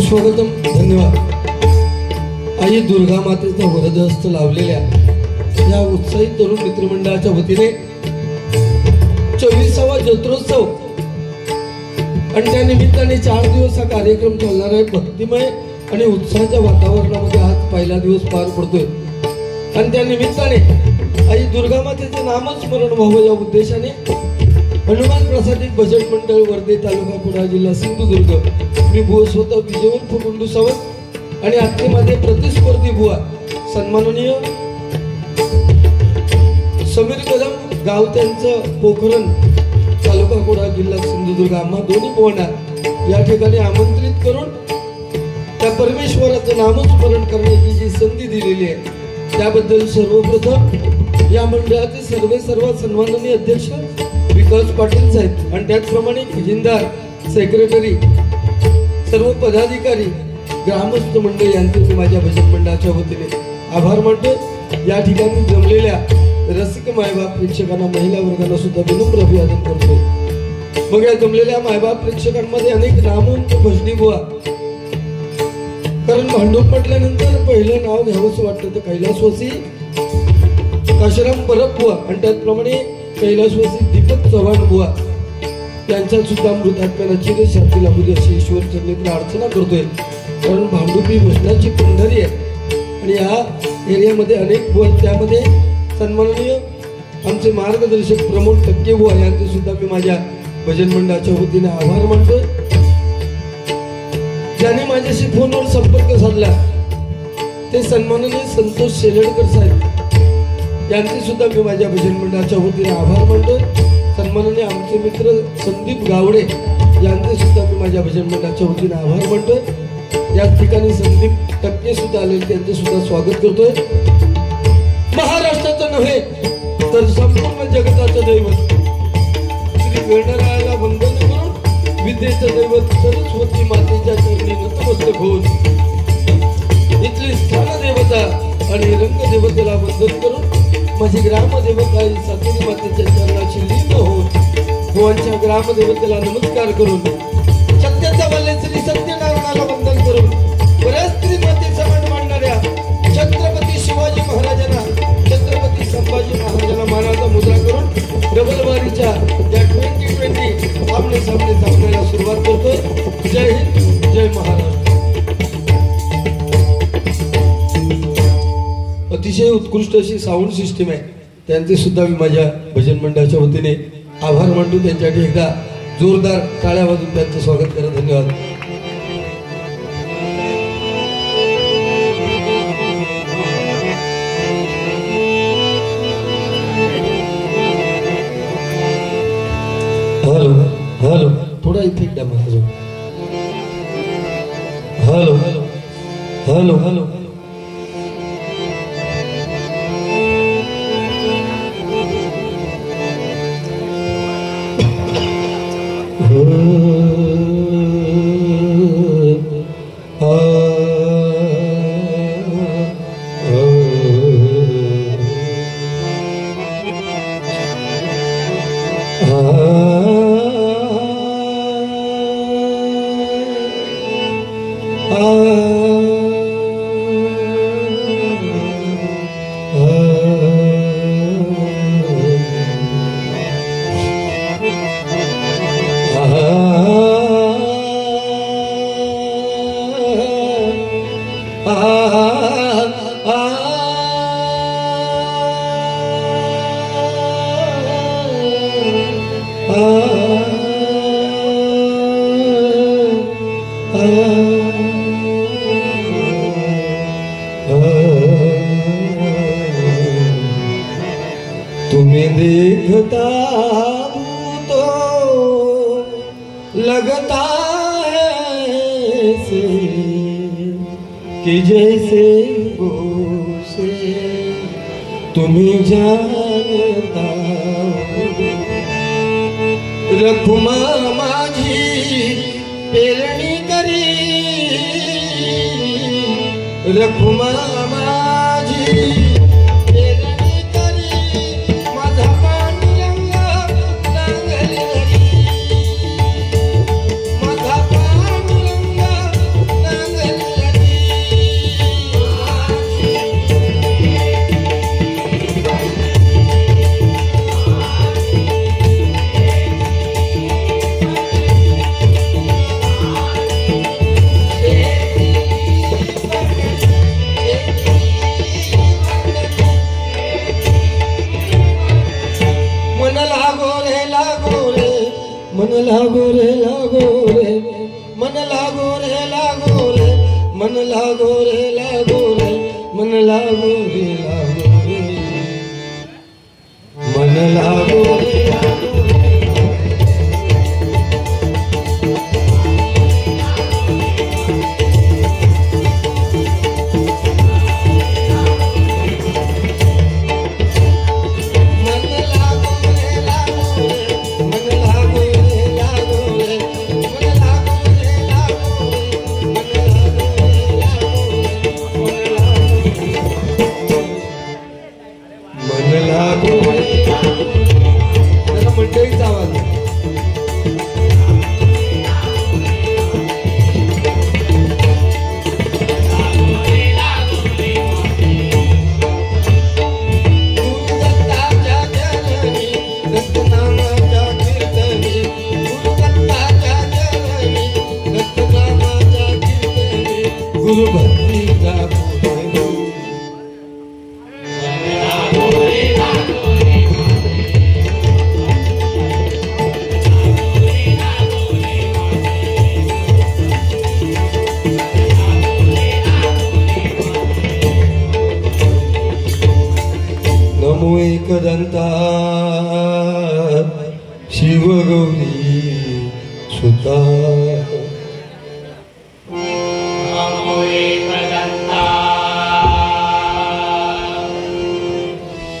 सुस्वागतम. धन्यवाद. आई दुर्गा मातेचा वरदहस्त लावलेल्या या उत्साही तरुण मित्रमंडळाच्या वतीने 24वा जत्रोत्सव आणि त्या निमित्ताने 4 दिवस हा कार्यक्रम चालणार आहे. भक्तिमय आणि उत्साहाच्या वातावरणामध्ये आज पहिला दिवस पार पडतोय आणि त्या निमित्ताने आई दुर्गा मातेचे नामस्मरण व्हावं या उद्देशाने हनुमान प्रसादित भजन मंडळ वर्धे तालुका कुडाळ जिल्हा सिंधुदुर्ग मी बुवा स्वतः विजयवंत गुंडू सावंत आणि आजचे माझे प्रतिस्पर्धी बुवा सन्माननीय समीर कदम गाव त्यांचं पोखरण तालुका कुडाळ जिल्हा सिंधुदुर्ग आम्हा दोन्ही बुवांना या ठिकाणी आमंत्रित करून त्या परमेश्वराचं नामस्मरण करण्याची जी संधी दिलेली आहे त्याबद्दल सर्वप्रथम या मंडळाचे सर्व सन्माननीय अध्यक्ष विकास पाटील साहेब आणि त्याचप्रमाणे खजिनदार सेक्रेटरी सर्व पदाधिकारी ग्रामस्थ मंडळी यांचे मी माझ्या भजन मंडळाच्या वतीने आभार मानतो. या ठिकाणी जमलेल्या रसिक मायबाप प्रेक्षकांना महिला वर्गाला सुद्धा विनम्र अभिवादन करतो. मग या जमलेल्या मायबाप प्रेक्षकांमध्ये अनेक नामवंत भजनी बुवा कारण भांडूप म्हटल्यानंतर पहिलं नाव घ्यावंच वाटतं ते कैलासवासी काशीराम परब बुवा आणि त्याचप्रमाणे कैलासवासी दीपक चव्हाण बुवा यांच्या सुद्धा मृतात्म्याला चिरशांती लाभू दे अशी ईश्वर चरणी प्रार्थना करतोय. कारण भांडुपी भजनाची पंढरी आहे आणि या एरियामध्ये अनेक बुवा त्यामध्ये सन्माननीय आमचे मार्गदर्शक प्रमोद टक्के बुवा यांचे सुद्धा मी माझ्या भजन मंडळाच्या वतीने आभार मानतोय. ज्याने माझ्याशी फोनवर संपर्क साधला ते सन्माननीय संतोष शेलडकर साहेब यांचे सुद्धा मी माझ्या भजन मंडळाच्या वतीने आभार मानतोय. सन्माननीय आमचे मित्र संदीप गावडे यांचे सुद्धा मी माझ्या भजन मंडळाच्या वतीने आभार मानतोय. याच ठिकाणी संदीप टक्के सुद्धा आले त्यांचे सुद्धा स्वागत करतोय. महाराष्ट्राचं नव्हे तर संपूर्ण जगताचं दैवत श्री गणरायाला वंदन करून विद्येचं दैवत सरस्वती मातेच्या चरणी नतमस्तक होऊन इथली स्थान देवता आणि रंग देवतेला वंदन करून माझी ग्रामदेवता सातोरी मातेच्या चरणाची लीन होऊन भुवांच्या ग्रामदेवतेला नमस्कार करून सत्याचा वल्ले श्री सत्यनारायणाला वंदन करून बऱ्याच स्त्री मातेचा मान मांडणाऱ्या छत्रपती शिवाजी महाराजांना छत्रपती संभाजी महाराजांना मानाचा मुद्रा करून डबल बारीच्या या 2020 आमने सामने सामन्याला सुरुवात करतोय. जय हिंद, जय महाराष्ट्र. अतिशय उत्कृष्ट अशी साऊंड सिस्टीम आहे त्यांचे सुद्धा मी माझ्या भजन मंडळाच्या वतीने आभार मानतो. त्यांच्यासाठी एकदा जोरदार टाळ्या वाजवून त्यांचं स्वागत करा. धन्यवाद. हॅलो हॅलो थोडा इफेक्ट द्या मला. हॅलो हॅलो हॅलो तुम्हें देखता हूँ तो लगता है ऐसे कि जैसे वो से तुम्हें जानता रखुमा माझी पेरणी करी रखुमा माझी मन लागो रे मन लागो रे मन लागो रे मन लागो रे मन लागो रे नमो एकदंता शिव गौरी सुता नमो एकदंता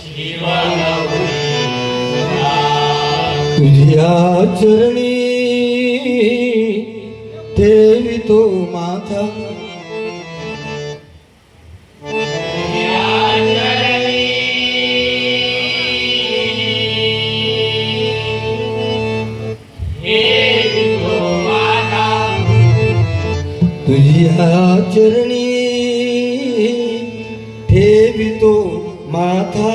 शिव गौरी सुता तुझ्या चरणी देवी तो माथा तुझ्या चरणी ठेवितो माथा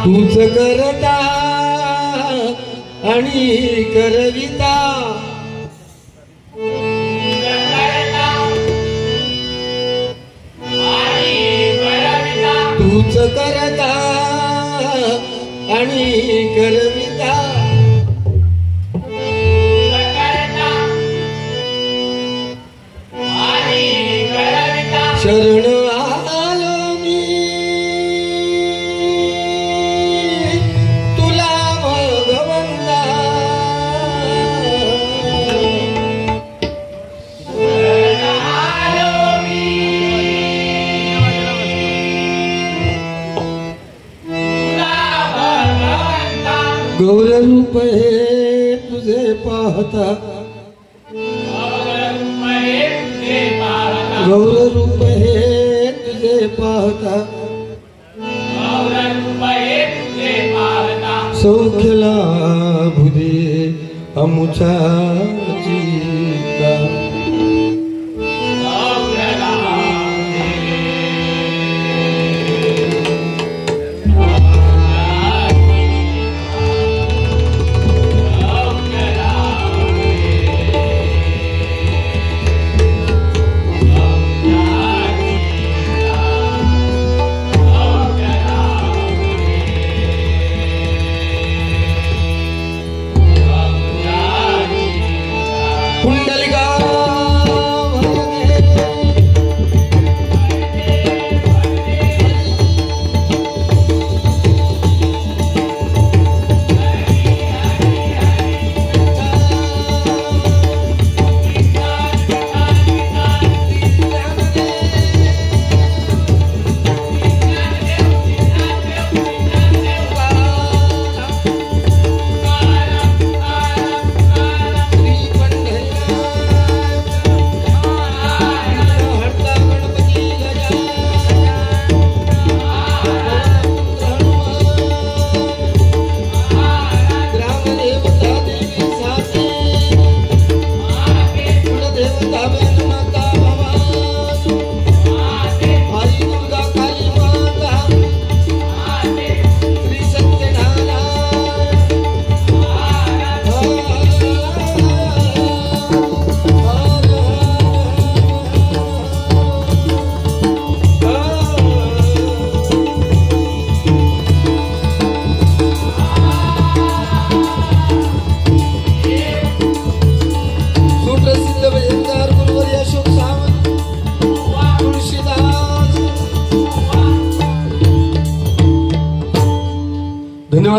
तूच करता आणि करविता तूच करता आणि करविता शरण आलो मी तुला भगवंता गौर रूप हे तुझे पाहता गौर रूप हे तुझे पाहता सौख्य लाभू दे अमुचा चित्ता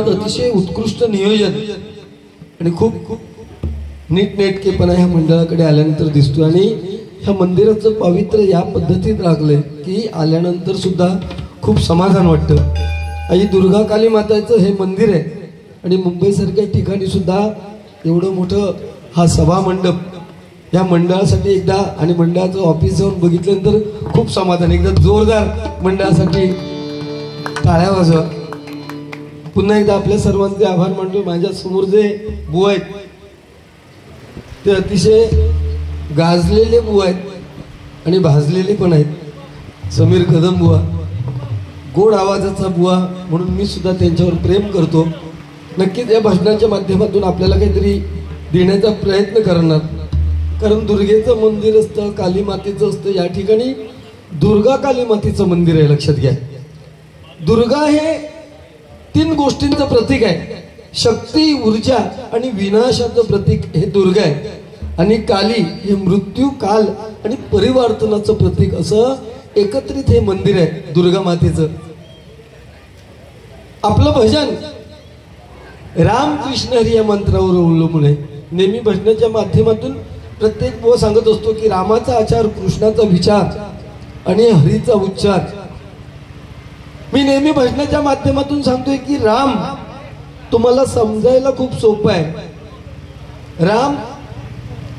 मुळात अतिशय उत्कृष्ट नियोजन आणि खूप नीटनेटकेपणा ह्या मंडळाकडे आल्यानंतर दिसतो आणि ह्या मंदिराचं पावित्र्य या पद्धतीत राखलंय की आल्यानंतर सुद्धा खूप समाधान वाटतं. आई दुर्गा काली माताचं हे मंदिर आहे आणि मुंबईसारख्या ठिकाणी सुद्धा एवढं मोठं हा सभा मंडप या मंडळासाठी एकदा आणि मंडळाचं ऑफिस जाऊन बघितल्यानंतर खूप समाधान. एकदा जोरदार मंडळासाठी टाळ्या वाजवा. पुन्हा एकदा आपल्या सर्वांचे आभार मानतो. माझ्या समोर जे बुवा आहेत ते अतिशय गाजलेले बुवा आहेत आणि भाजलेले पण आहेत. समीर कदम बुवा गोड आवाजाचा बुवा म्हणून मी सुद्धा त्यांच्यावर प्रेम करतो. नक्कीच या भाषणाच्या माध्यमातून आपल्याला काहीतरी देण्याचा प्रयत्न करणार. कारण दुर्गेचं मंदिर असतं, काली मातेचं असतं. या ठिकाणी दुर्गा काली मातेचं मंदिर आहे. लक्षात घ्या, दुर्गा हे 3 गोष्टींचं प्रतीक आहे. शक्ती, ऊर्जा आणि विनाशाचं प्रतीक हे दुर्गा आहे आणि काली हे मृत्यू, काल आणि परिवर्तनाचं प्रतीक असं एकत्रित हे मंदिर आहे दुर्गा मातेचं. आपलं भजन राम कृष्ण हरी या मंत्रावर अवलंबून आहे. नेहमी भजनाच्या माध्यमातून प्रत्येक बुवा सांगत असतो की रामाचा आचार, कृष्णाचा विचार आणि हरीचा उच्चार. मी नेहमी भजनाच्या माध्यमातून सांगतोय की राम तुम्हाला समजायला खूप सोपं आहे. राम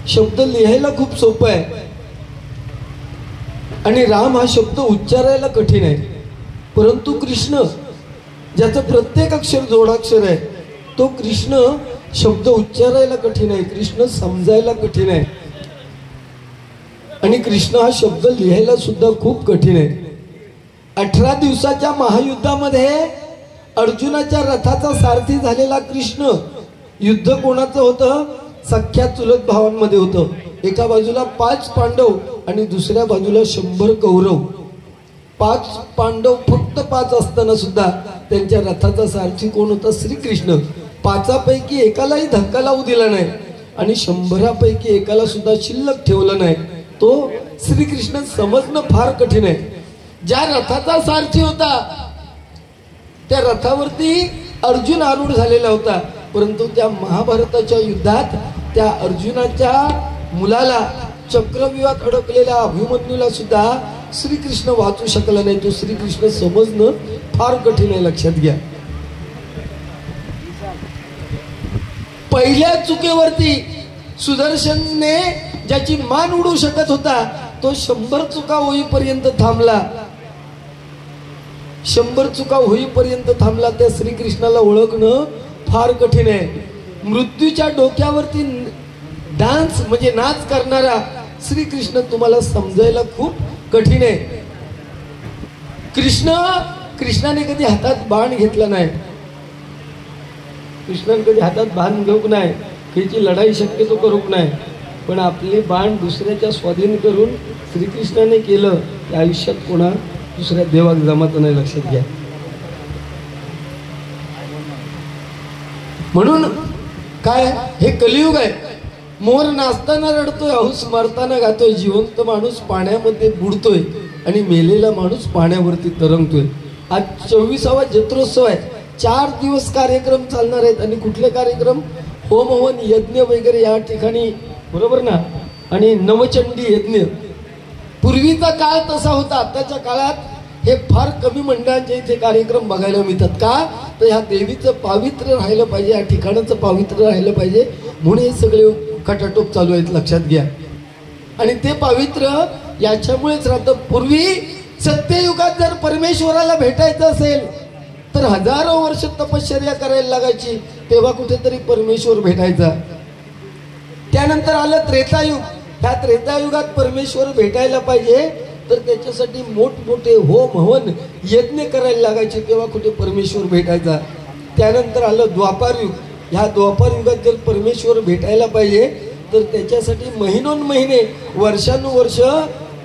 शब्द लिहायला खूप सोपं आहे आणि राम हा शब्द उच्चारायला कठीण आहे. परंतु कृष्ण ज्याचं प्रत्येक अक्षर जोडाक्षर आहे तो कृष्ण शब्द उच्चारायला कठीण आहे, कृष्ण समजायला कठीण आहे आणि कृष्ण हा शब्द लिहायला सुद्धा खूप कठीण आहे. 18 दिवसाच्या महायुद्धामध्ये अर्जुनाच्या रथाचा सारथी झालेला कृष्ण. युद्ध कोणाचं होतं? सख्या चुलत भावांमध्ये होतं. एका बाजूला 5 पांडव आणि दुसऱ्या बाजूला 100 कौरव. 5 पांडव फक्त 5 असताना सुद्धा त्यांच्या रथाचा सारथी कोण होता? श्रीकृष्ण. 5पैकी एकालाही धक्का लावू दिला नाही आणि 100पैकी एकाला सुद्धा शिल्लक ठेवलं नाही. तो श्रीकृष्ण समजणं फार कठीण आहे. ज्या रथाचा सारथी होता त्या रथावरती अर्जुन आरूढ झालेला होता. परंतु त्या महाभारताच्या युद्धात त्या अर्जुनाच्या मुलाला चक्रव्यूहात अडकलेल्या अभिमन्यूला सुद्धा श्रीकृष्ण वाचू शकला नाही. तो श्रीकृष्ण समजणं फार कठीण आहे. लक्षात घ्या, पहिल्या चुकीवरती सुदर्शनने ज्याची मान उडू शकत होता तो 100 चुका होईपर्यंत थांबला. 100 चुका होईपर्यंत थांबला. त्या श्रीकृष्णाला ओळखणं फार कठीण आहे. मृत्यूच्या डोक्यावरती डान्स म्हणजे नाच करणारा श्रीकृष्ण तुम्हाला समजायला खूप कठीण आहे. कृष्णाने कधी हातात बाण घेतला नाही. कृष्णाने कधी हातात बाण घेऊक नाही, त्याची लढाई शक्यतो करूक नाही. पण आपले बाण दुसऱ्याच्या स्वाधीन करून श्रीकृष्णाने केलं त्या आयुष्यात कोणा दुसऱ्या देवाक जमत नाही. लक्षात घ्या. म्हणून काय हे कलियुग आहे. मोर नाचताना रडतोय, हौस मरताना गातोय, जिवंत माणूस पाण्यामध्ये बुडतोय आणि मेलेला माणूस पाण्यावरती तरंगतोय. आज 24वा जत्रोत्सव आहे. 4 दिवस कार्यक्रम चालणार आहेत आणि कुठले कार्यक्रम? होम हवन यज्ञ वगैरे या ठिकाणी, बरोबर ना? आणि नवचंडी यज्ञ. पूर्वीचा काळ तसा होता. आताच्या काळात हे फार कमी मंडळांच्या इथे कार्यक्रम बघायला मिळतात. का तर ह्या देवीचं पावित्र्य राहिलं पाहिजे, या ठिकाणाचं पावित्र्य राहिलं पाहिजे म्हणून हे सगळे खटाटोप चालू आहेत. लक्षात घ्या. आणि ते पावित्र्य याच्यामुळेच राहतं. पूर्वी सत्ययुगात जर परमेश्वराला भेटायचं असेल तर हजारो वर्ष तपश्चर्या करायला लागायची, तेव्हा कुठेतरी परमेश्वर भेटायचा. त्यानंतर आलं त्रेतायुग. ह्या त्रेतायुगात परमेश्वर भेटायला पाहिजे तर त्याच्यासाठी मोठमोठे होम हवन यज्ञ करायला लागायचे, तेव्हा कुठे परमेश्वर भेटायचा. त्यानंतर आलं द्वापारयुग. ह्या द्वापारयुगात जर परमेश्वर भेटायला पाहिजे तर त्याच्यासाठी महिनोन्महिने वर्षानुवर्ष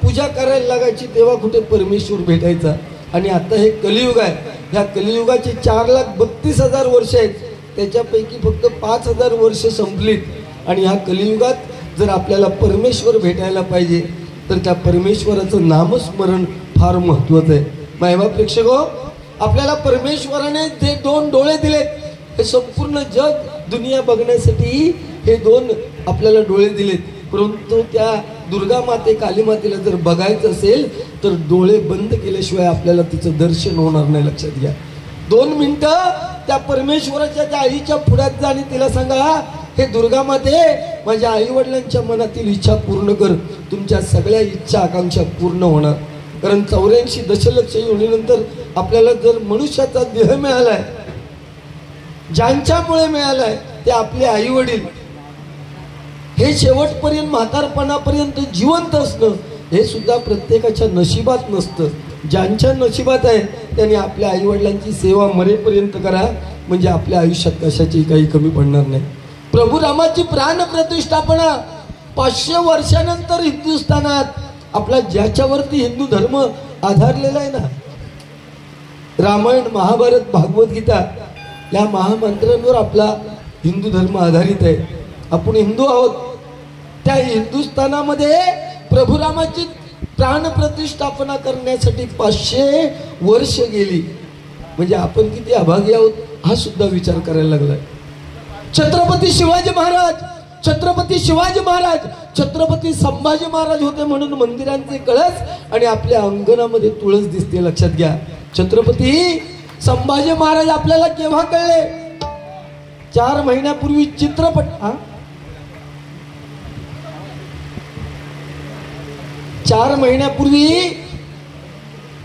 पूजा करायला लागायची, तेव्हा कुठे परमेश्वर भेटायचा. आणि आता हे कलियुग आहे. ह्या कलियुगाची 4,32,000 वर्ष आहेत. त्याच्यापैकी फक्त 5,000 वर्ष संपलीत. आणि ह्या कलियुगात जर आपल्याला परमेश्वर भेटायला पाहिजे तर त्या परमेश्वराचं नामस्मरण फार महत्वाचं आहे. मायबा प्रेक्षको, आपल्याला परमेश्वराने जे 2 डोळे दिलेत हे संपूर्ण जग दुनिया बघण्यासाठी हे दोन आपल्याला डोळे दिलेत. परंतु त्या दुर्गा माते काली मातेला जर बघायचं असेल तर डोळे बंद केल्याशिवाय आपल्याला तिचं दर्शन होणार नाही. लक्षात घ्या. 2 मिनिटं त्या परमेश्वराच्या त्या आईच्या पुढ्यात जा आणि तिला सांगा, हे दुर्गा माते, माझ्या आई वडिलांच्या मनातील इच्छा पूर्ण कर. तुमच्या सगळ्या इच्छा आकांक्षा पूर्ण होणार. कारण 84 दशलक्ष योनीनंतर आपल्याला जर मनुष्याचा देह मिळालाय, ज्यांच्यामुळे मिळालाय ते आपले आई वडील, हे शेवटपर्यंत म्हातारपणापर्यंत जिवंत असणं हे सुद्धा प्रत्येकाच्या नशिबात नसतं. ज्यांच्या नशिबात आहे त्यांनी आपल्या आई वडिलांची सेवा मरेपर्यंत करा, म्हणजे आपल्या आयुष्यात कशाची काही कमी पडणार नाही. प्रभू रामाची प्राण प्रतिष्ठापना 500 वर्षानंतर हिंदुस्थानात आपला ज्याच्यावरती हिंदू धर्म आधारलेला आहे ना, रामायण महाभारत भागवत गीता या महामंत्रांवर आपला हिंदू धर्म आधारित आहे. आपण हिंदू आहोत. त्या हिंदुस्थानामध्ये प्रभू रामाची प्राण प्रतिष्ठापना करण्यासाठी 500 वर्ष गेली. म्हणजे आपण किती अभागी आहोत हा सुद्धा विचार करायला लागलाय. छत्रपती शिवाजी महाराज, छत्रपती शिवाजी महाराज, छत्रपती संभाजी महाराज होते म्हणून मंदिरांचे कळस आणि आपल्या अंगणामध्ये तुळस दिसते. लक्षात घ्या. छत्रपती संभाजी महाराज आपल्याला केव्हा कळले? 4 महिन्यापूर्वी चित्रपट 4 महिन्यापूर्वी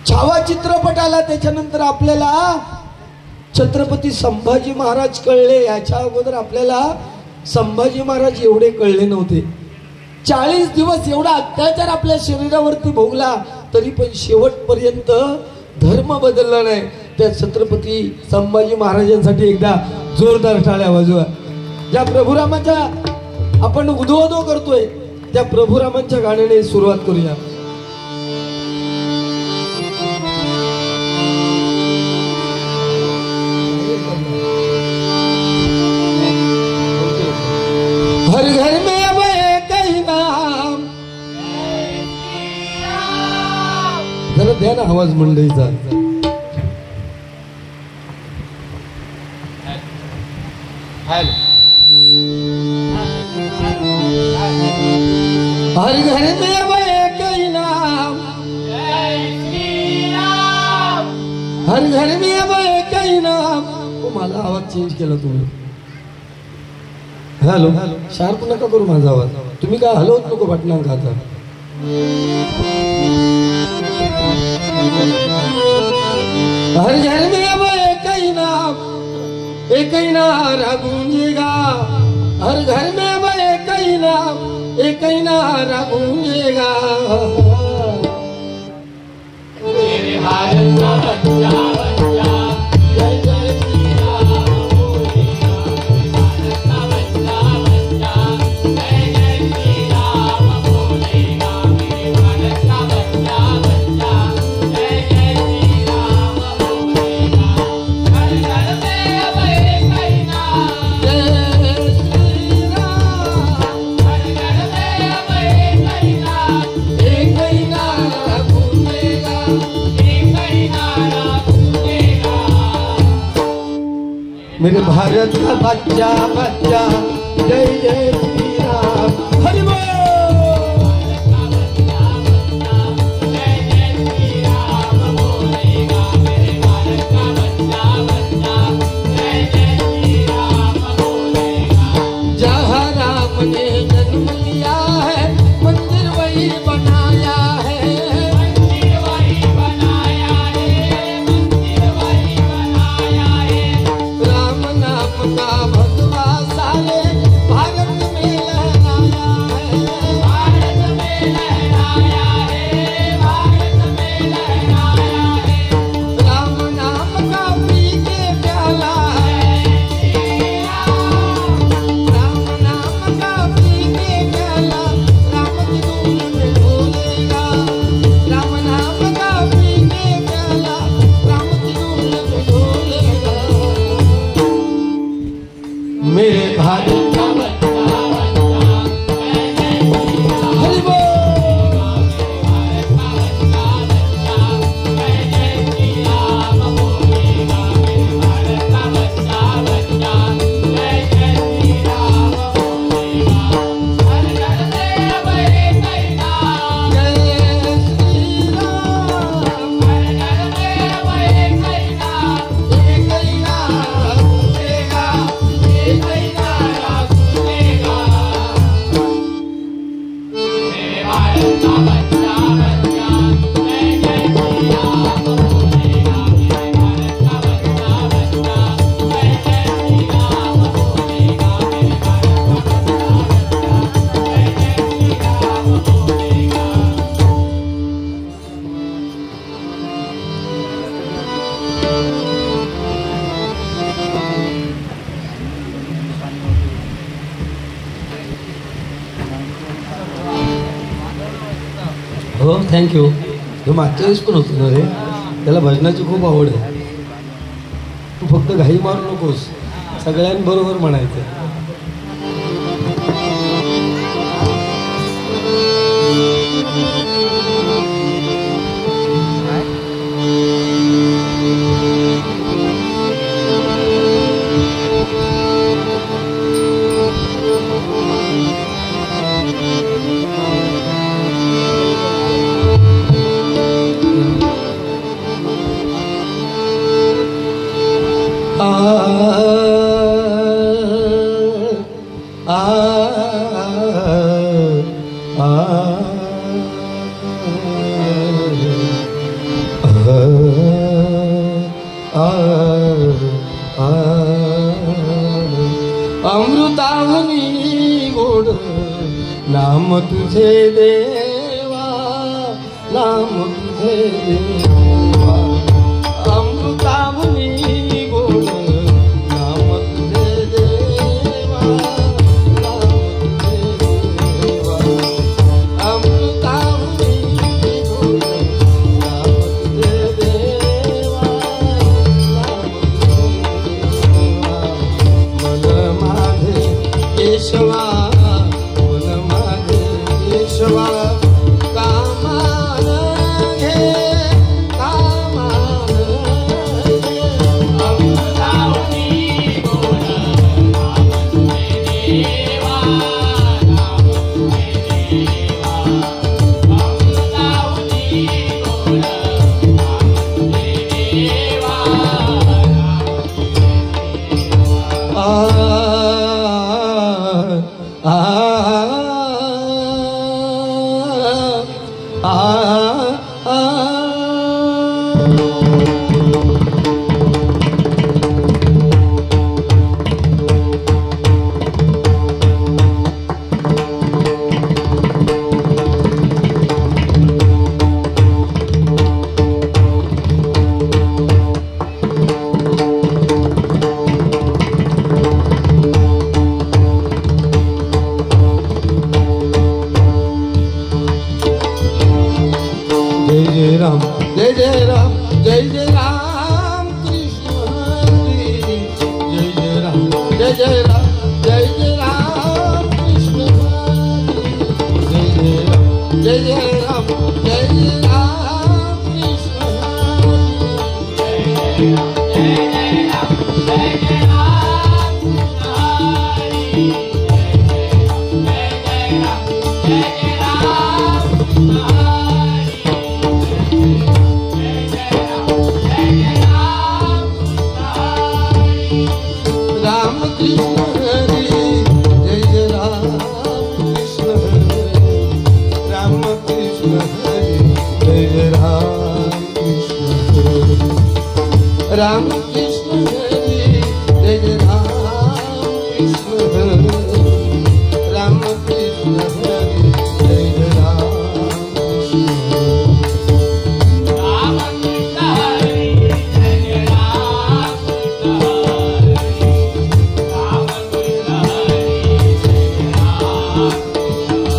छावा चित्रपट आला. त्याच्यानंतर आपल्याला छत्रपती संभाजी महाराज कळले. याच्या अगोदर आपल्याला संभाजी महाराज एवढे कळले नव्हते. 40 दिवस एवढा अत्याचार आपल्या शरीरावरती भोगला तरी पण शेवटपर्यंत धर्म बदलला नाही. त्या छत्रपती संभाजी महाराजांसाठी एकदा जोरदार टाळ्या वाजवा. ज्या प्रभुरामाच्या आपण उदो करतोय त्या प्रभुरामांच्या गाण्याने सुरुवात करूया. हर घर में अब एक ही नाम. जरा द्या ना आवाज मंडळीचा. हर घर में अब एक ही नाम, हर घर में अब एक ही नाम. मला आवाज चेंज केला तुम्ही. हॅलो शार्प नका करू माझा आवाज. तुम्ही काय हलवत नको बटनांक आता. हर घर में अब एक ही नाम, एक ही नारा गूंजेगा. हर घर में अब एक ही नाम, एक ही नारा गूंजेगा. मेरे भारत का बच्चा बच्चा जय जय श्री राम बोलेगा. मेरे भारत का बच्चा बच्चा जय जय श्री राम बोलेगा. मेरे भारत का बच्चा बच्चा जय जय श्री राम बोलेगा. हर घर में अब एक ही नाम, जय श्री राम. हर घर में अब एक ही नाम, एक ही नारा गूंजेगा. एक ही नारा गूंजेगा. मेरे भारत का बच्चा बच्चा जय जय श्री राम. हरि बोल. जहाँ राम ने जन्म लिया है मंदिर वही बनाया है. मंदिर वही बनाया है, मंदिर वही बनाया है. राम नाम का भगवा सारे भारत में हो थँक्यू. हे मागच्या वेळेस पण होतो ना रे, त्याला भजनाची खूप आवड आहे. तू फक्त घाई मारू नकोस, सगळ्यांबरोबर म्हणायचं. अमृतावनी गोड नाम तुझे देवा, नाम तुझे देवा. अमृतावनी गोड नाम तुझे देवा, नाम तुझे देवा. अमृतावनी गोड नाम तुझे देवा, नाम तुझे देवा. मन माझे केशवा, मन माझे केशवा, कामान घे, कामान घे. अमृतावनी गोड नाम तुझे देवा, नाम तुझे देवा. अमृतावनी गोड नाम तुझे देवा, नाम तुझे देवा. जय जय राम, जय जय राम कृष्ण हरी. जय जय राम, जय जय राम, जय जय राम कृष्ण हरी. जय जय राम, जय जय राम, जय जय राम कृष्ण हरी. जय जय राम, जय जय राम, जय जय राम कृष्ण हरी. जय जय राम, जय जय राम, जय जय राम कृष्ण हरी. राम कृष्ण हरी. जय जय राम कृष्ण हरी. राम कृष्ण हरी. जय जय राम कृष्ण हरी. राम कृष्ण हरी. जय जय राम कृष्ण हरी. राम कृष्ण हरी. जय जय राम कृष्ण हरी. राम कृष्ण हरी. जय जय राम कृष्ण हरी. राम कृष्ण हरी. जय जय राम.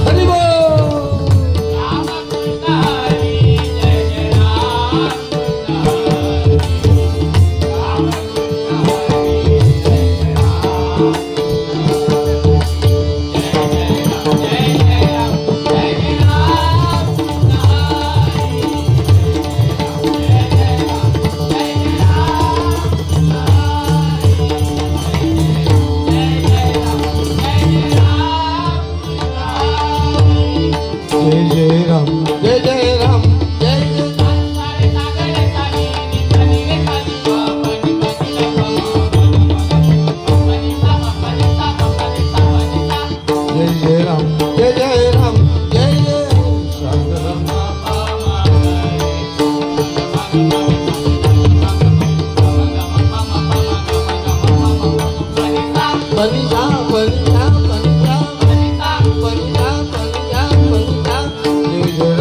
हरि बोल. राम कृष्ण हरी. जय जय राम कृष्ण हरी. राम कृष्ण हरी. जय जय राम. जय जय राम, जय जय राम, जय जय राम कृष्ण हरी. जय जय राम, जय जय राम, जय जय राम. जय जय राम, जय जय राम. जय जय राम, जय जय राम, जय जय राम. बनिजा बनिजा बनिजा बनिजा बनिजा बनिजा बनिजा. जय जय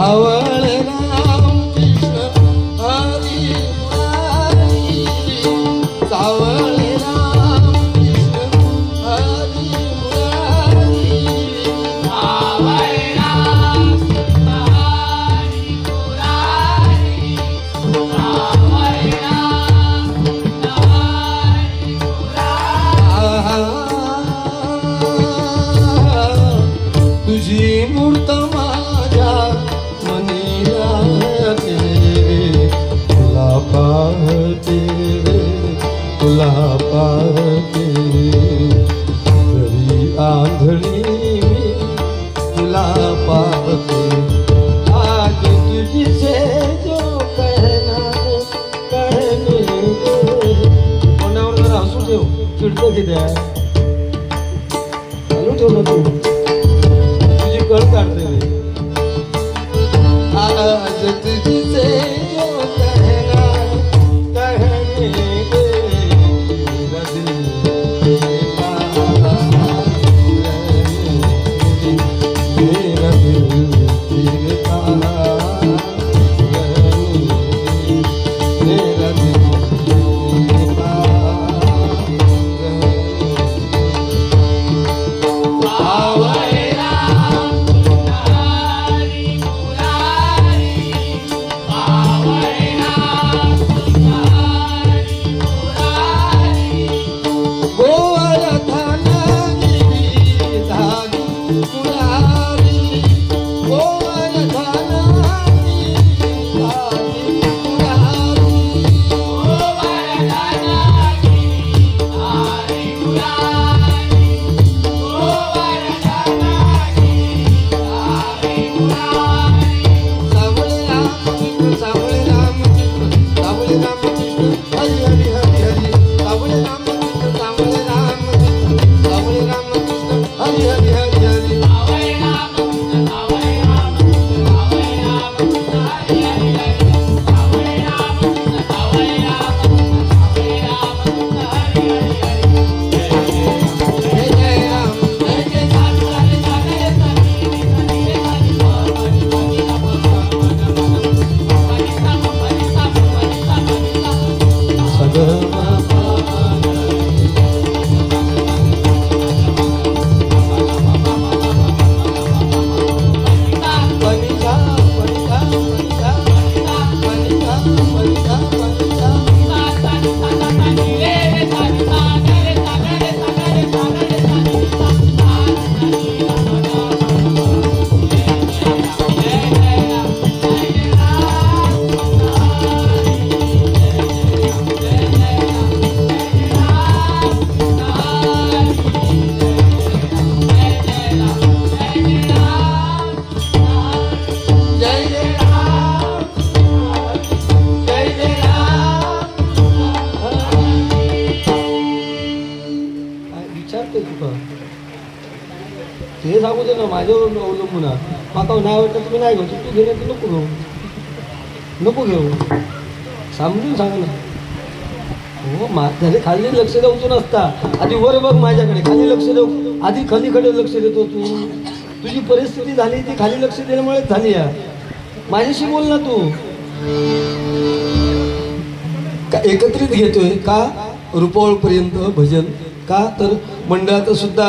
सावळ राम कृष्ण हरी मुरारी सावळ राम कृष्ण हरी मुरारी तुझी मूर्त माझ्या मनी राहते तुला पाहते तुला पाहते घरी आंधळी मी तुला पाहते आज तुझी से जो कहना कहने कोणावर जरा हसू ठेव चिडतं किती आहे चालू ठेव ना तू कळ काढते आज तुझसे जो कहना कहने दे मेरा दिल मेरा दिल तेरा मेरा दिल हे सांगू दे ना माझ्यावर अवलंबून माका नाही वाटतं तुम्ही नाही घेऊ तू घेणे तर नको घेऊ नको घेऊ समजून सांग ना हो झाले खाली लक्ष द्यायचं नसता आधी वर बघ माझ्याकडे खाली लक्ष देऊ आधी खालीकडे लक्ष देतो तू तुझी परिस्थिती झाली ती खाली लक्ष देण्यामुळेच झाली या माझ्याशी बोल ना तू का एकत्रित घेतोय का रुपवळपर्यंत भजन का तर मंडळाचं सुद्धा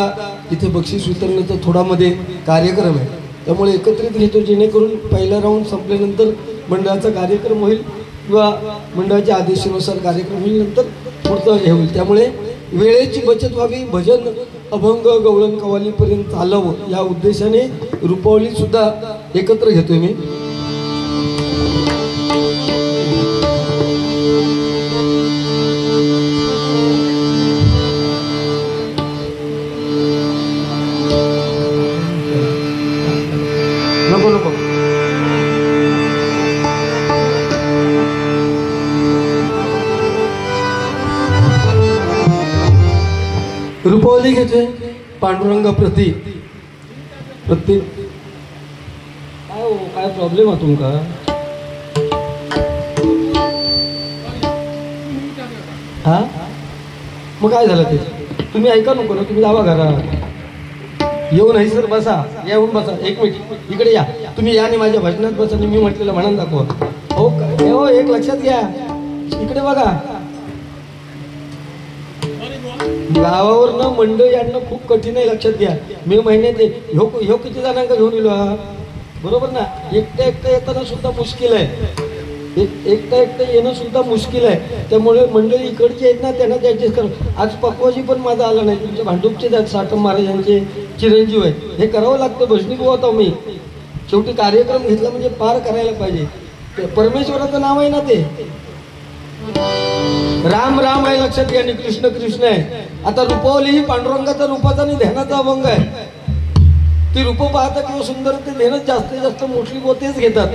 इथे बक्षीस वितरणाचा थोडामध्ये कार्यक्रम आहे त्यामुळे एकत्रित घेतो जेणेकरून पहिला राऊंड संपल्यानंतर मंडळाचा कार्यक्रम होईल किंवा मंडळाच्या आदेशानुसार कार्यक्रम होईल नंतर पुढचं हे होईल त्यामुळे वेळेची बचत व्हावी भजन अभंग गवळण कवालीपर्यंत चालवं या उद्देशाने रुपवली सुद्धा एकत्र घेतोय मी नको नको रुपवली घेतोय पांडुरंग प्रती काय हो काय प्रॉब्लेम आहे तुमका हा मग काय झालं ते तुम्ही ऐका नको ना तुम्ही जावा घरात येऊ नाही सर, बसा, येऊन बसा. एक मिनिट इकडे या, तुम्ही या आणि माझ्या भजनात बसा आणि मी म्हटलेलं म्हणून दाखवा. हो हो, एक लक्षात घ्या, इकडे बघा. गावावरनं मंडळी आणणं खूप कठीण आहे, लक्षात घ्या. मे महिन्यात ह्यो किती जणांका घेऊन येलो हा, बरोबर ना. एकटं येताना सुद्धा मुश्किल आहे, एकटं येणं सुद्धा मुश्किल आहे. त्यामुळे मंडळी इकडची आहेत ना, त्यांना ऍडजस्ट कर. आज पक्वाजी पण माझा आला नाही, तुमच्या भांडूपचे साठम महाराजांचे चिरंजीव आहेत, हे करावं लागतं. भजनी बुवा होता मी, शेवटी कार्यक्रम घेतला म्हणजे पार करायला पाहिजे. परमेश्वराचं नाव आहे ना ते, राम राम आहे, लक्षात घ्या. आणि कृष्ण कृष्ण आहे. आता रूपावली ही पांडुरंगाचा रूपाचा आणि ध्यानाचा अभंग आहे. ती रूप पाहता किंवा सुंदर ते ध्यान जास्तीत जास्त मोस्टली तेच घेतात.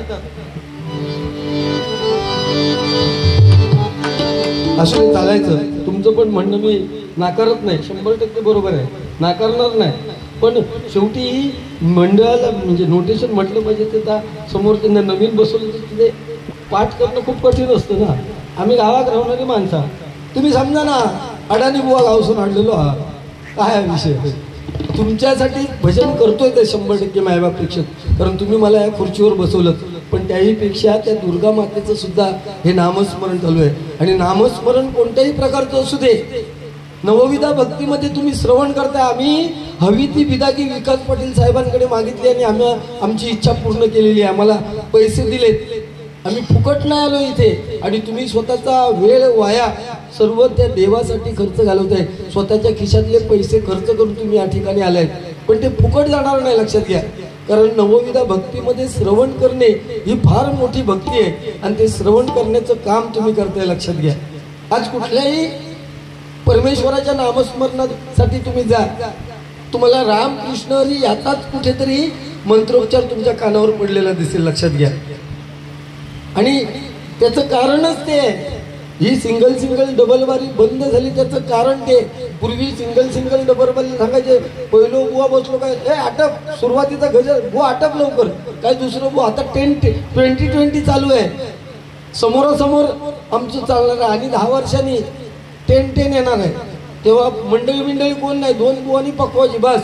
असं चालायचं. तुमचं पण म्हणणं मी नाकारत नाही, 100% बरोबर आहे, नाकारणार नाही. पण शेवटी मंडळाला म्हणजे नोटेशन म्हटलं पाहिजे. ते समोर त्यांना नवीन बसवलं तर तिथे पाठ करणं खूप कठीण असतं ना. आम्ही गावात राहणारी माणसा, तुम्ही समजा ना, अडाणी बुवा गावसून आणलेलो हा, काय विषय. तुमच्यासाठी भजन करतोय ते 100% मायबापेक्षा, कारण तुम्ही मला या खुर्चीवर बसवलं. पण त्याही पेक्षा त्या दुर्गा मातेचं सुद्धा हे नामस्मरण चालू आहे. आणि नामस्मरण कोणत्याही प्रकारचं असू दे, नवविधा भक्तीमध्ये तुम्ही श्रवण करताय. आम्ही हवी ती विदागी विकास पाटील साहेबांकडे मागितली आणि आम्ही आमची इच्छा पूर्ण केलेली आहे. आम्हाला पैसे दिलेत, आम्ही फुकट नाही आलो इथे. आणि तुम्ही स्वतःचा वेळ वाया सर्व त्या देवासाठी खर्च घालवताय. स्वतःच्या खिशातले पैसे खर्च करून तुम्ही या ठिकाणी आलाय, पण ते फुकट जाणार नाही, लक्षात घ्या. कारण नवविधा भक्तीमध्ये श्रवण करणे ही फार मोठी भक्ती आहे आणि ते श्रवण करण्याचं काम तुम्ही करताय, लक्षात घ्या. आज कुठल्याही परमेश्वराच्या नामस्मरणासाठी तुम्ही जा, तुम्हाला राम कृष्ण हरी याचाच कुठेतरी मंत्रोच्चार तुमच्या कानावर पडलेला दिसेल, लक्षात घ्या. आणि त्याचं कारणच ते आहे. ही सिंगल डबल बारी बंद झाली, त्याचं कारण ते. पूर्वी सिंगल डबल बारी सांगायचे, पहिलो बुवा बसलो काय, ए आटप, सुरुवातीचा गजर बुवा आटप लवकर, काय दुसरं बुवा. आता 2020 चालू आहे, समोरासमोर आमचं चालणार आहे. आणि 10 वर्षांनी 10 येणार आहे, तेव्हा मंडळी कोण नाही, 2 बुवानी पकवायची बस.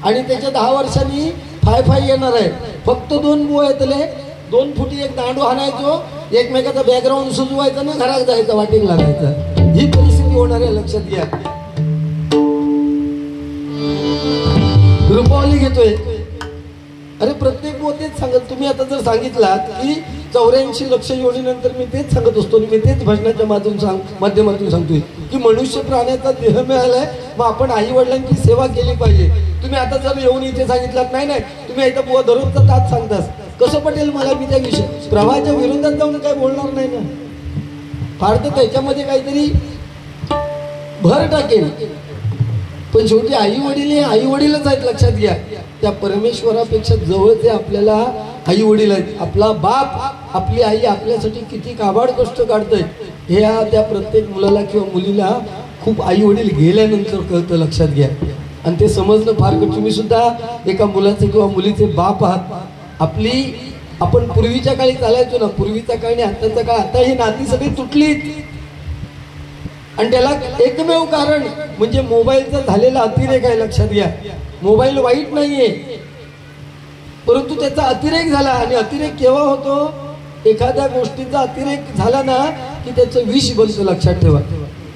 आणि त्याच्या 10 वर्षांनी 5 येणार आहे, फक्त 2 बुवा येतले. 2 फुटी एक दांडू हाणायचो, एकमेकाचा बॅकग्राऊंड सुजवायचा ना, घरात जायचं, वाटेल लागायचं. ही परिस्थिती होणार आहे, लक्षात घ्या. रूपावली घेतोय, अरे प्रत्येक तेच सांगत. तुम्ही आता जर सांगितलात की 84 लक्ष योजनेनंतर मी तेच सांगत असतो, मी तेच भजनाच्या माध्यमातून सांगतोय की मनुष्य प्राण्याचा देह मिळालाय, मग आपण आई वडिलांची सेवा केली पाहिजे. तुम्ही आता जर येऊन इथे सांगितलात नाही तुम्ही इथं बुवा दररोजचा तास सांगतास, कसं पटेल मला. मी त्या विषय प्रवाहाच्या विरोधात जाऊन काय बोलणार नाही ना, फार तर त्याच्यामध्ये काहीतरी भर टाकेल. पण शेवटी आई वडील हे आई वडीलच आहेत, लक्षात घ्या. त्या परमेश्वरापेक्षा जवळचे आपल्याला आई वडील आहेत. आपला बाप, आपली आई आपल्यासाठी किती काबाड कष्ट काढतंय हे त्या प्रत्येक मुलाला किंवा मुलीला खूप आई वडील गेल्यानंतर कळतं, लक्षात घ्या. आणि ते समजणं फार कठीण. तुम्ही सुद्धा एका मुलाचे किंवा मुलीचे बाप आहात. आपण पूर्वीच्या काळी चालायचो ना, पूर्वीचा काळ आणि आताचा काळ, आता ही नाती सगळी तुटलीत. आणि त्याला एकमेव कारण म्हणजे मोबाईलचा झालेला अतिरेक आहे, लक्षात घ्या. मोबाईल वाईट नाहीये, परंतु त्याचा अतिरेक झाला. आणि अतिरेक केव्हा होतो, एखाद्या गोष्टीचा अतिरेक झाला ना की त्याचं विष बनतं, लक्षात ठेवा.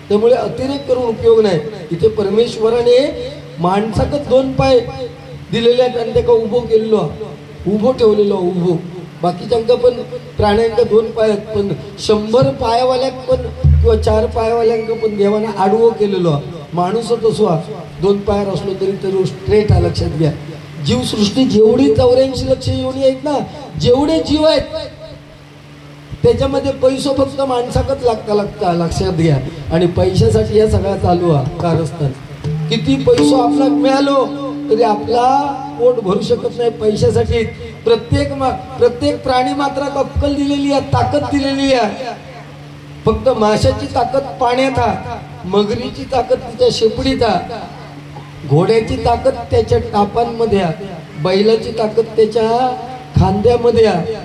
त्यामुळे अतिरेक करून उपयोग नाही. इथे परमेश्वराने माणसाकच 2 पाय दिलेले आहेत आणि त्याला उभं केलेलो, उभं ठेवलेलो, उभं. बाकीच्यांका पण प्राण्यांका 2 पाय आहेत, पण 100 पायावाल्याक पण किंवा 4 पायावाल्यांका पण देवाने आडवं केलेलो. माणूसच असो 2 पायावर असलो तरी तो स्ट्रेट आहे, लक्षात घ्या. जीवसृष्टी जेवढी 84 लक्ष योनी आहेत ना, जेवढे जीव आहेत त्याच्यामध्ये पैसो फक्त माणसाकच लागता, लक्षात घ्या. आणि पैशासाठी या सगळ्या चालू आहे कारस्थान. किती पैसो आपला मिळालो तरी आपला पोट भरू शकत नाही पैशासाठी. प्रत्येक प्राणी मात्रात अक्कल दिलेली आहे, ताकद दिलेली आहे. फक्त माशाची ताकद पाण्यात आहे, मगरीची ताकद तिच्या शेपडीत आहे, घोड्याची ताकद त्याच्या टापांमध्ये आहे, बैलाची ताकद त्याच्या खांद्यामध्ये आहे,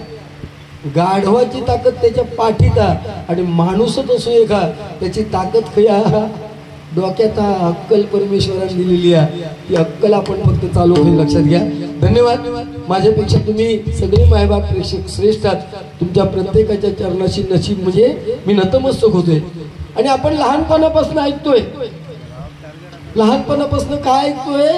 गाढवाची ताकद त्याच्या पाठीत आहे. आणि माणूसच असो एका त्याची ताकद खया डोक्यात अक्कल परमेश्वराने दिलेली आहे, ती अक्कल आपण फक्त चालू करून लक्षात घ्या. धन्यवाद. माझ्यापेक्षा तुम्ही सगळे मायबाप प्रेक्षक श्रेष्ठ आहात. तुमच्या प्रत्येकाच्या चरणाशी नशीब म्हणजे मी नतमस्तक होतोय. आणि आपण लहानपणापासून ऐकतोय, लहानपणापासून काय ऐकतोय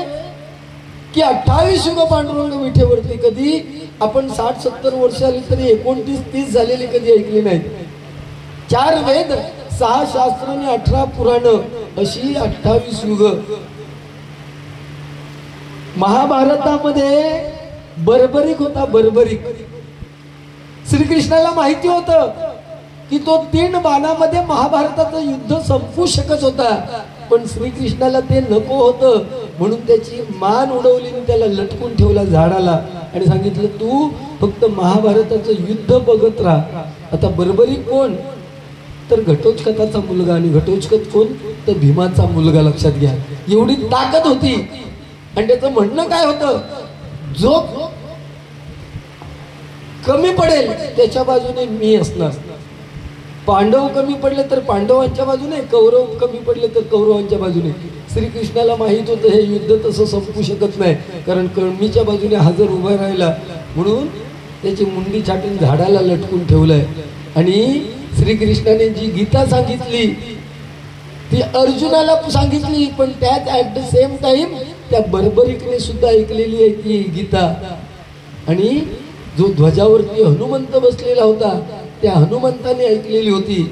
की 28 युग पांडुरंग विठेवरती. कधी आपण 60-70 वर्ष आली तरी 29-30 झालेली कधी ऐकली नाहीत. 4 वेद, 6 शास्त्र आणि 18 पुराण अशी 28 युग. महाभारतामध्ये बर्बरिक होता, बर्बरिक. श्रीकृष्णाला माहिती होतं की तो 3 बाणामध्ये महाभारताचं युद्ध संपवू शकत होता, पण श्रीकृष्णाला ते नको होतं. म्हणून त्याची मान उडवली आणि त्याला लटकून ठेवला झाडाला आणि सांगितलं तू फक्त महाभारताचं युद्ध बघत राहा. आता बर्बरिक कोण तर घटोत्कचाचा मुलगा, आणि घटोत्कच कोण तर भीमाचा मुलगा. लक्षात घ्या, एवढी ताकद होती. आणि त्याचं म्हणणं काय होतं, जो कमी पडेल त्याच्या बाजूने मी असणार. पांडव कमी पडले तर पांडवांच्या बाजूने, कौरव कमी पडले तर कौरवांच्या बाजूने. श्रीकृष्णाला माहित होतं हे युद्ध तसं संपू शकत नाही, कारण कमीच्या बाजूने हजर उभा राहिला. म्हणून त्याची मुंडी छाटून झाडाला लटकून ठेवलंय. आणि श्रीकृष्णाने जी गीता सांगितली ती अर्जुनाला सांगितली, पण त्यात ऍट द सेम टाइम त्या बर्बरिकने सुद्धा ऐकलेली आहे ती गीता. आणि जो ध्वजावरती हनुमंत बसलेला होता त्या हनुमंताने ऐकलेली होती.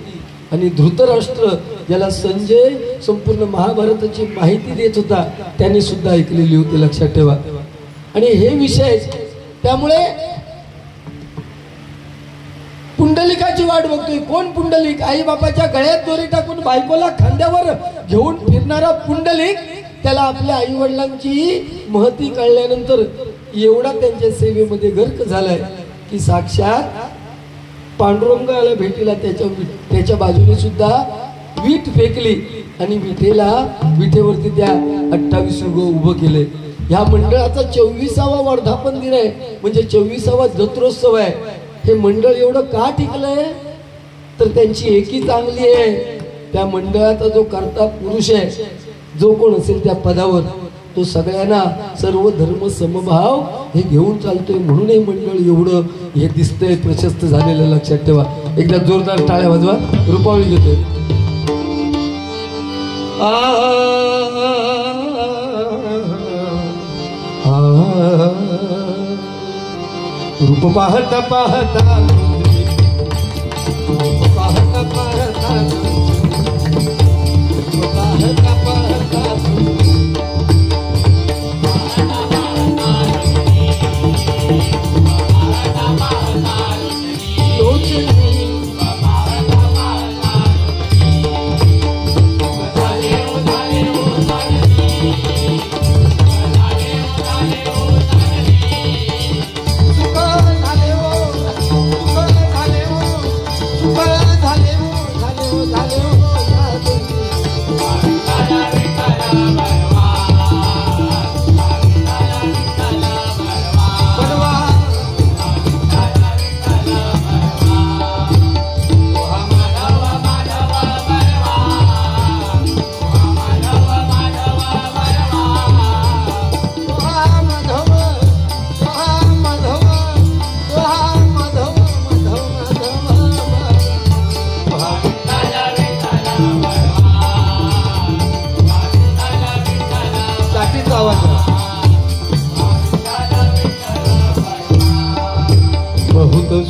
आणि धृतराष्ट्र ज्याला संजय संपूर्ण महाभारताची माहिती देत होता त्याने सुद्धा ऐकलेली होती. लक्षात ठेवा. आणि हे विषय त्यामुळे पुंडलिकाची वाट बघतोय. कोण पुंडलिक? आई बापाच्या गळ्यात दोरी टाकून बायकोला खांद्यावर घेऊन फिरणारा पुंडलिक. त्याला आपल्या आई वडिलांची महती कळल्यानंतर एवढा त्यांच्या सेवेमध्ये गर्क झालाय की साक्षात पांडुरंगाला भेटीला त्याच्या बाजूने सुद्धा वीट फेकली आणि विठेवरती त्या 28 युग उभं केले. ह्या मंडळाचा 24वा वर्धापन दिन आहे, म्हणजे 24वा जत्रोत्सव आहे. हे मंडळ एवढं का टिकलंय तर त्यांची एकी चांगली आहे. त्या मंडळाचा जो कर्ता पुरुष आहे, जो कोण असेल त्या पदावर, तो सगळ्यांना सर्व धर्म समभाव हे घेऊन चालतोय. म्हणून हे मंडळ एवढं हे दिसतंय प्रशस्त झालेलं. लक्षात ठेवा. एकदा जोरदार टाळ्या वाजवा. रुपावळी घेतोय. रूप पाहता पाहता, रूप पाहता पाहता, रूप पाहता पाहता,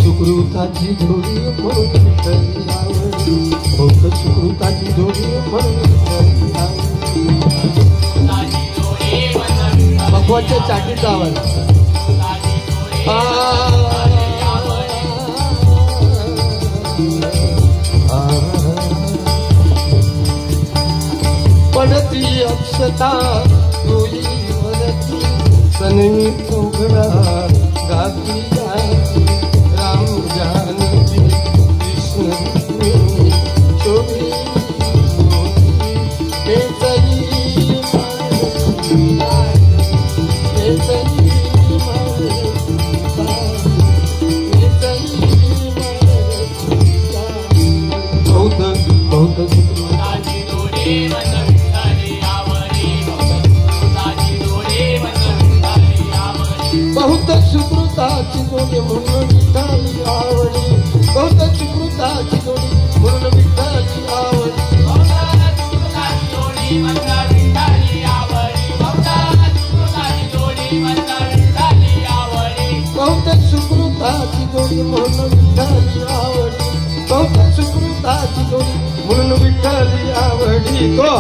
सुकृताची जोडी म्हणून बहुत सुकृताची जोडी म्हणून भगवानच्या चाटीचा आवाज. पडती अक्षता तुई वरती सनई उघडा गाती राम जानकी कृष्ण शोभी बहुत बहुत सुकृताची जोडी म्हणून विठ्ठली आवडी बहुत सुकृताची जोडी म्हणून विठ्ठली आवडी बहुत सुकृताची जोडी म्हणून विठ्ठली आवडी बहुत सुकृताची जोडी म्हणून विठ्ठली आवडी तो